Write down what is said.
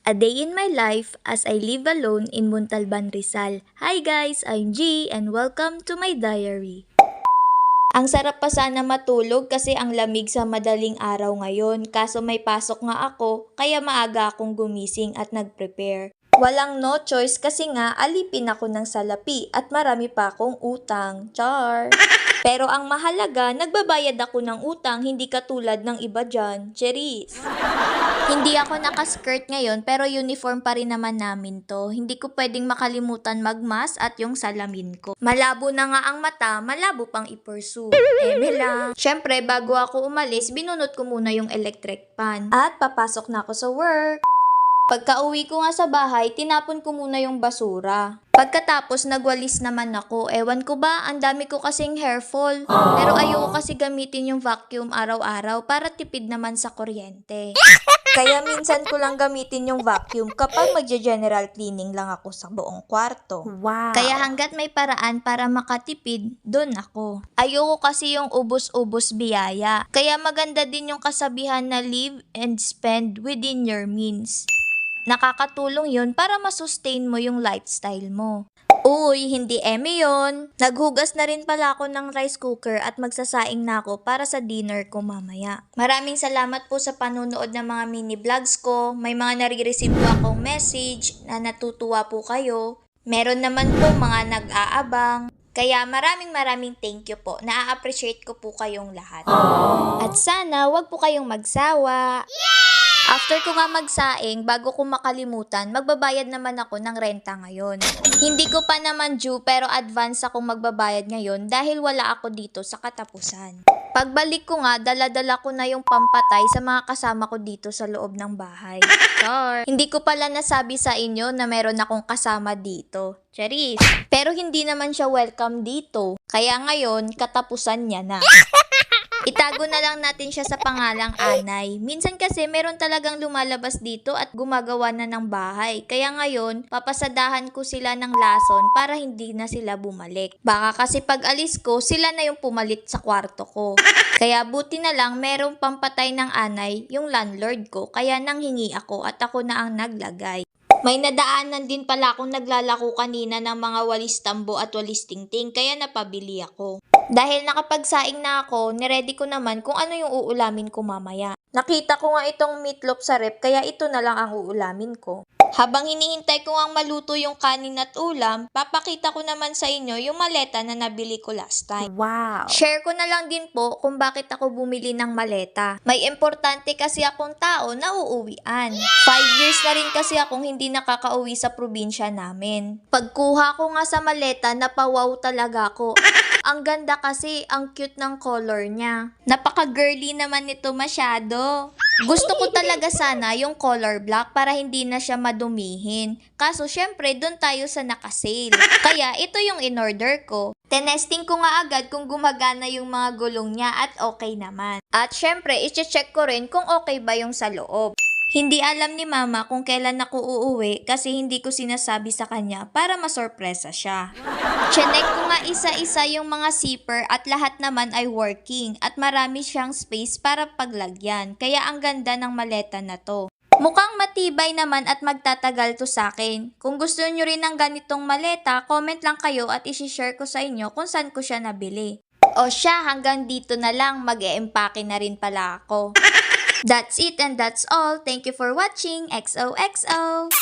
A Day in My Life as I Live Alone in Montalban, Rizal. Hi guys, I'm G and welcome to my diary. Ang sarap pa sana matulog kasi ang lamig sa madaling araw ngayon, kaso may pasok nga ako kaya maaga akong gumising at nag-prepare. Walang no choice kasi nga alipin ako ng salapi at marami pa akong utang. Char! Pero ang mahalaga, nagbabayad ako ng utang, hindi katulad ng iba dyan. Cheris! Hindi ako naka-skirt ngayon pero uniform pa rin naman namin to. Hindi ko pwedeng makalimutan magmask at yung salamin ko. Malabo na nga ang mata, malabo pang i-pursue. Lang. Syempre, bago ako umalis, binunot ko muna yung electric pan. At papasok na ako sa work. Pagka-uwi ko nga sa bahay, tinapon ko muna yung basura. Pagkatapos, nagwalis naman ako. Ewan ko ba, ang dami ko kasing hair fall. Pero ayoko kasi gamitin yung vacuum araw-araw para tipid naman sa kuryente. Kaya minsan ko lang gamitin yung vacuum kapag magja-general cleaning lang ako sa buong kwarto. Wow! Kaya hanggat may paraan para makatipid, doon ako. Ayoko kasi yung ubos-ubos biyaya. Kaya maganda din yung kasabihan na live and spend within your means. Nakakatulong yun para masustain mo yung lifestyle mo. Uy, hindi eme yun. Naghugas na rin pala ako ng rice cooker at magsasaing na ako para sa dinner ko mamaya. Maraming salamat po sa panunood ng mga mini vlogs ko. May mga nare-receive po akong message na natutuwa po kayo. Meron naman po mga nag-aabang. Kaya maraming thank you po. Na-appreciate ko po kayong lahat. At sana wag po kayong magsawa. After ko nga magsaing, bago ko makalimutan, magbabayad naman ako ng renta ngayon. Hindi ko pa naman due pero advance akong magbabayad ngayon dahil wala ako dito sa katapusan. Pagbalik ko nga, dala-dala ko na yung pampatay sa mga kasama ko dito sa loob ng bahay. Char! Hindi ko pala nasabi sa inyo na meron akong kasama dito. Charis! Pero hindi naman siya welcome dito. Kaya ngayon, katapusan niya na. Itago na lang natin siya sa pangalang Anay. Minsan kasi meron talagang lumalabas dito at gumagawa na ng bahay. Kaya ngayon, papasadahan ko sila ng lason para hindi na sila bumalik. Baka kasi pag alis ko, sila na yung pumalit sa kwarto ko. Kaya buti na lang merong pampatay ng Anay yung landlord ko. Kaya nanghingi ako at ako na ang naglagay. May nadaanan din pala akong naglalako kanina ng mga walis tambo at walis tingting kaya napabili ako. Dahil nakapagsaing na ako, niready ko naman kung ano yung uulamin ko mamaya. Nakita ko nga itong meatloaf sa rep kaya ito na lang ang uulamin ko. Habang hinihintay ko ang maluto yung kanin at ulam, papakita ko naman sa inyo yung maleta na nabili ko last time. Wow! Share ko na lang din po kung bakit ako bumili ng maleta. May importante kasi akong tao na uuwian. 5 years na rin kasi akong hindi nakakauwi sa probinsya namin. Pagkuha ko nga sa maleta, napawaw talaga ako. Ang ganda kasi, ang cute ng color niya. Napaka-girly naman nito masyado. Gusto ko talaga sana yung color black para hindi na siya madumihin. Kaso syempre, doon tayo sa nakasale. Kaya ito yung in-order ko. Tenesting ko nga agad kung gumagana yung mga gulong niya at okay naman. At syempre, i-check ko rin kung okay ba yung sa loob. Hindi alam ni mama kung kailan ako uuwi kasi hindi ko sinasabi sa kanya para masorpresa siya. Chinek ko nga isa-isa yung mga zipper at lahat naman ay working at marami siyang space para paglagyan. Kaya ang ganda ng maleta na to. Mukhang matibay naman at magtatagal to sa akin. Kung gusto nyo rin ng ganitong maleta, comment lang kayo at isi-share ko sa inyo kung saan ko siya nabili. O siya, hanggang dito na lang, mag-e-empake na rin pala ako. That's it and that's all. Thank you for watching. XOXO!